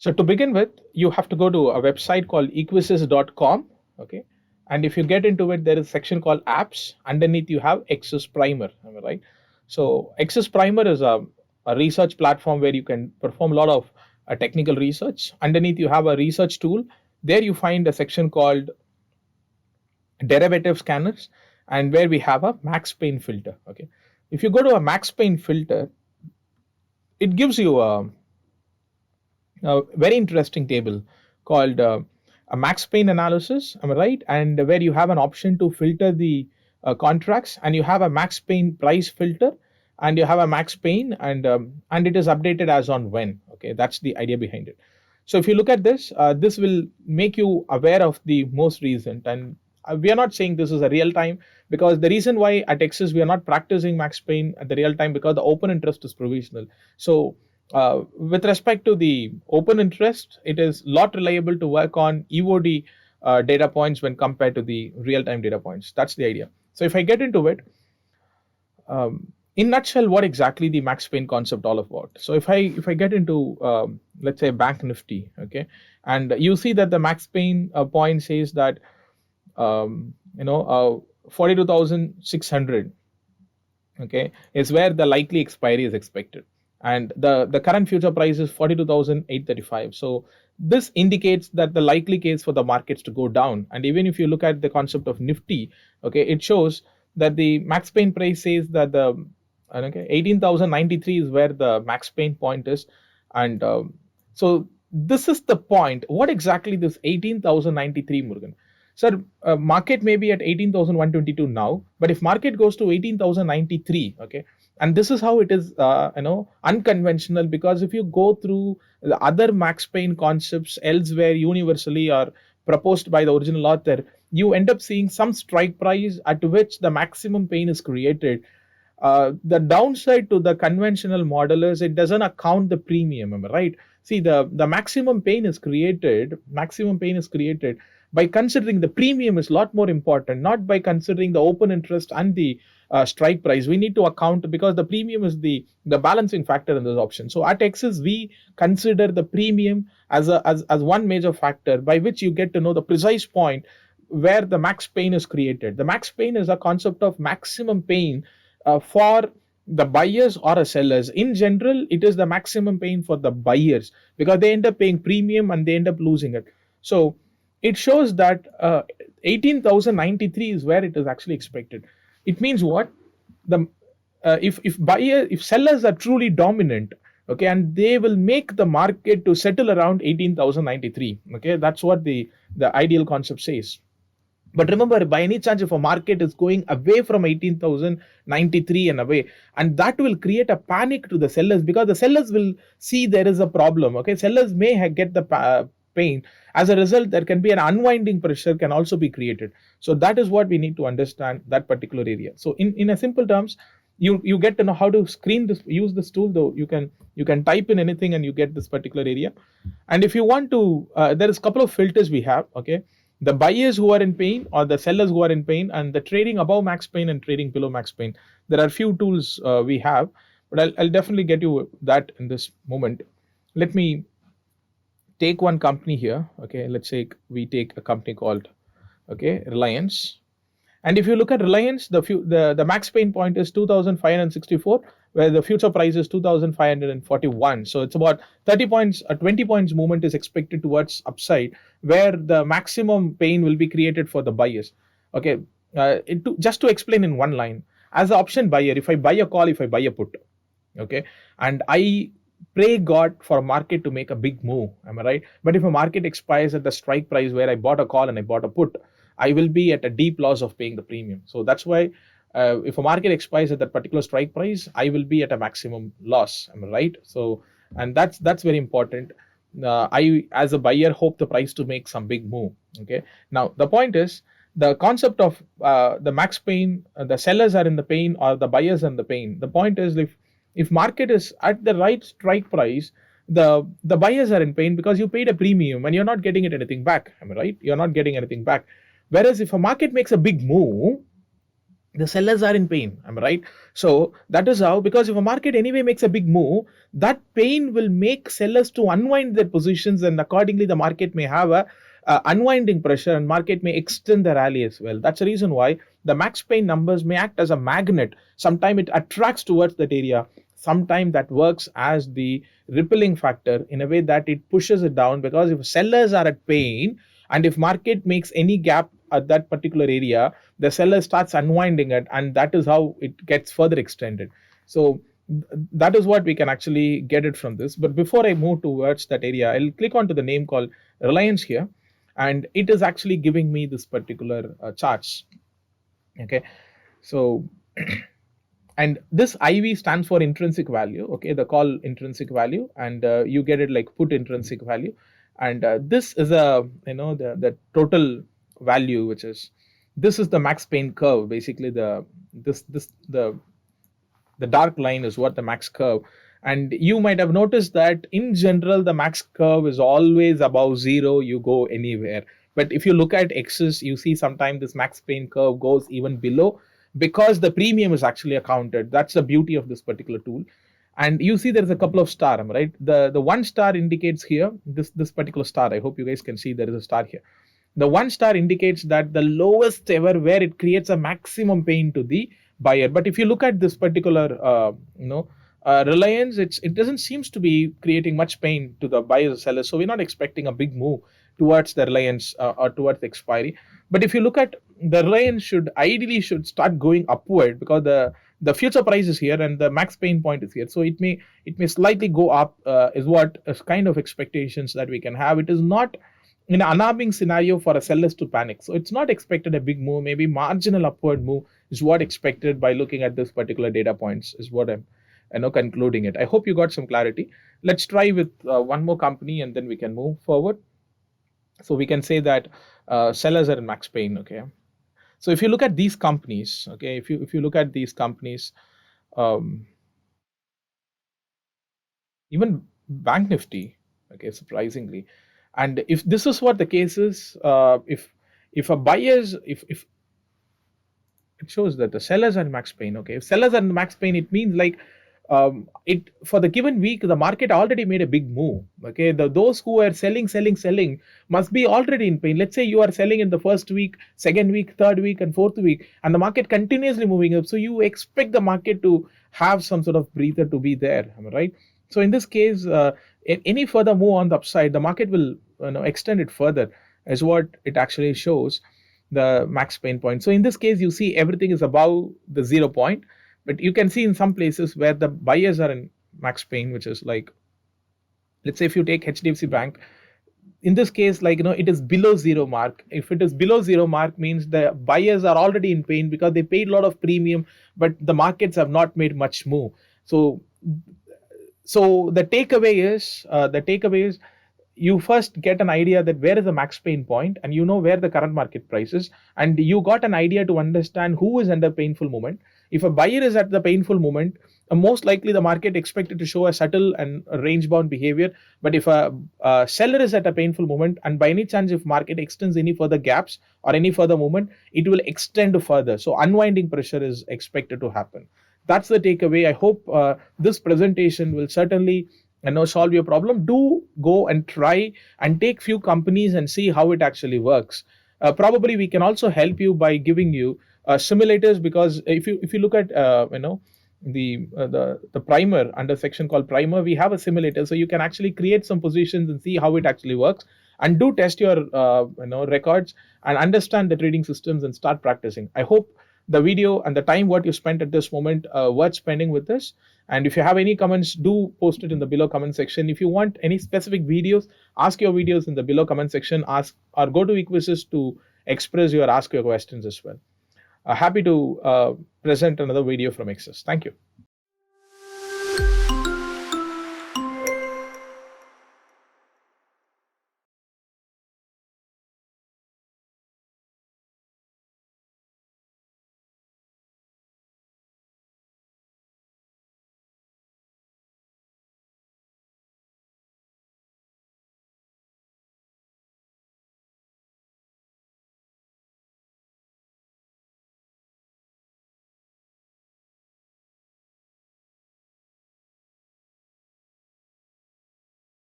So to begin with, you have to go to a website called equisys.com. Okay. And if you get into it, there is a section called apps. Underneath, you have Axis Primer. Am I right? So Axis Primer is a research platform where you can perform a lot of technical research. Underneath, you have a research tool. There you find a section called derivative scanners, and where we have a max pain filter. Okay. If you go to a max pain filter, it gives you a very interesting table called a max pain analysis. Am I right? And where you have an option to filter the contracts, and you have a max pain price filter, and you have a max pain, and it is updated as on when. Okay, that's the idea behind it. So if you look at this, this will make you aware of the most recent. And we are not saying this is a real time, because the reason why at Axis we are not practicing max pain at the real time, because the open interest is provisional. So with respect to the open interest, it is lot reliable to work on EOD data points when compared to the real-time data points. That's the idea. So if I get into it, in nutshell, what exactly the max pain concept all about? So if I get into let's say Bank Nifty, okay, and you see that the max pain point says that 42,600, okay, is where the likely expiry is expected, and the current future price is 42,835. So this indicates that the likely case for the markets to go down. And even if you look at the concept of Nifty, okay, it shows that the max pain price says that the 18,093 is where the max pain point is. And so this is the point. What exactly this 18,093, Murugan? Sir, market may be at 18,122 now, but if market goes to 18,093, okay, and this is how it is, unconventional, because if you go through the other max pain concepts elsewhere universally or proposed by the original author, you end up seeing some strike price at which the maximum pain is created. The downside to the conventional model is it doesn't account the premium, am I right? See, the maximum pain is created. Maximum pain is created by considering the premium is a lot more important, not by considering the open interest and the strike price. We need to account, because the premium is the balancing factor in this option. So at Axis, we consider the premium as one major factor by which you get to know the precise point where the max pain is created. The max pain is a concept of maximum pain for the buyers or a sellers. In general, it is the maximum pain for the buyers, because they end up paying premium and they end up losing it. So it shows that 18,093 is where it is actually expected. It means what? The if sellers are truly dominant, okay, and they will make the market to settle around 18,093. Okay, that's what the ideal concept says. But remember, by any chance, if a market is going away from 18,093 and away, and that will create a panic to the sellers, because the sellers will see there is a problem. Okay, sellers may get the pain. As a result, there can be an unwinding pressure can also be created. So that is what we need to understand, that particular area. So in a simple terms, you get to know how to screen this, use this tool. Though you can type in anything and you get this particular area. And if you want to, there is a couple of filters we have. Okay, the buyers who are in pain or the sellers who are in pain, and the trading above max pain and trading below max pain. There are few tools we have, but I'll definitely get you that in this moment. Let me take one company here. Okay, let's say we take a company called, okay, Reliance. And if you look at Reliance, the max pain point is 2,564, where the future price is 2,541. So it's about 30 points, 20 points movement is expected towards upside, where the maximum pain will be created for the buyers. Okay, just to explain in one line, as an option buyer, if I buy a call, if I buy a put, okay, and I pray God for a market to make a big move, am I right? But if a market expires at the strike price where I bought a call and I bought a put, I will be at a deep loss of paying the premium. So that's why if a market expires at that particular strike price, I will be at a maximum loss, am I right? So, and that's very important. I, as a buyer, hope the price to make some big move. Okay. Now the point is, the concept of the max pain, the sellers are in the pain or the buyers are in the pain. The point is, if market is at the right strike price, the buyers are in pain because you paid a premium and you're not getting it anything back. Am I right? You're not getting anything back. Whereas if a market makes a big move, the sellers are in pain. Am I right? So that is how, because if a market anyway makes a big move, that pain will make sellers to unwind their positions, and accordingly the market may have a unwinding pressure, and market may extend the rally as well. That's the reason why the max pain numbers may act as a magnet. Sometimes it attracts towards that area, sometimes that works as the rippling factor in a way that it pushes it down, because if sellers are at pain and if market makes any gap at that particular area, the seller starts unwinding it, and that is how it gets further extended. So that is what we can actually get it from this. But before I move towards that area, I'll click onto the name called Reliance here, and it is actually giving me this particular charts. Okay, so and this IV stands for intrinsic value. Okay, the call intrinsic value, and you get it like put intrinsic value, and this is a, the total value, which is, this is the max pain curve. Basically the dark line is what the max curve. And you might have noticed that in general the max curve is always above zero, you go anywhere. But if you look at X's, you see sometimes this max pain curve goes even below, because the premium is actually accounted. That's the beauty of this particular tool. And you see there is a couple of star, right? The one star indicates here, this particular star, I hope you guys can see there is a star here. The one star indicates that the lowest ever, where it creates a maximum pain to the buyer. But if you look at this particular Reliance, it doesn't seems to be creating much pain to the buyers or sellers. So we're not expecting a big move towards the Reliance or towards the expiry. But if you look at the Reliance, should start going upward, because the future price is here and the max pain point is here. So it may slightly go up, is what is kind of expectations that we can have. It is not in an alarming scenario for a sellers to panic. So it's not expected a big move, maybe marginal upward move is what expected by looking at this particular data points, is what I'm concluding it. I hope you got some clarity. Let's try with one more company and then we can move forward. So we can say that sellers are in max pain. Okay. So if you look at these companies, okay, if you look at these companies, even Bank Nifty, okay, surprisingly, and if this is what the case is, if a buyers, if it shows that the sellers are in max pain. Okay, if sellers are in max pain, it means like it for the given week the market already made a big move. Okay, those who are selling must be already in pain. Let's say you are selling in the first week, second week, third week, and fourth week, and the market continuously moving up. So you expect the market to have some sort of breather to be there. Am I right? So in this case, any further move on the upside, the market will extend it further, is what it actually shows, the max pain point. So in this case, you see everything is above the 0 point, but you can see in some places where the buyers are in max pain, which is like, let's say if you take HDFC Bank, in this case, like it is below 0 mark. If it is below 0 mark, means the buyers are already in pain because they paid a lot of premium, but the markets have not made much move. So the takeaway is you first get an idea that where is the max pain point, and you know where the current market price is, and you got an idea to understand who is under painful moment. If a buyer is at the painful moment, most likely the market expected to show a subtle and range bound behavior. But if a seller is at a painful moment, and by any chance if market extends any further gaps or any further movement, it will extend further. So unwinding pressure is expected to happen. That's the takeaway. I hope this presentation will certainly solve your problem. Do go and try and take few companies and see how it actually works. Probably we can also help you by giving you simulators, because if you look at the primer, under section called primer, we have a simulator, so you can actually create some positions and see how it actually works, and do test your records and understand the trading systems and start practicing. I hope the video and the time what you spent at this moment worth spending with this. And if you have any comments, do post it in the below comment section. If you want any specific videos, ask your videos in the below comment section. Ask or go to Equisys to express your ask your questions as well. Happy to present another video from Axis. Thank you.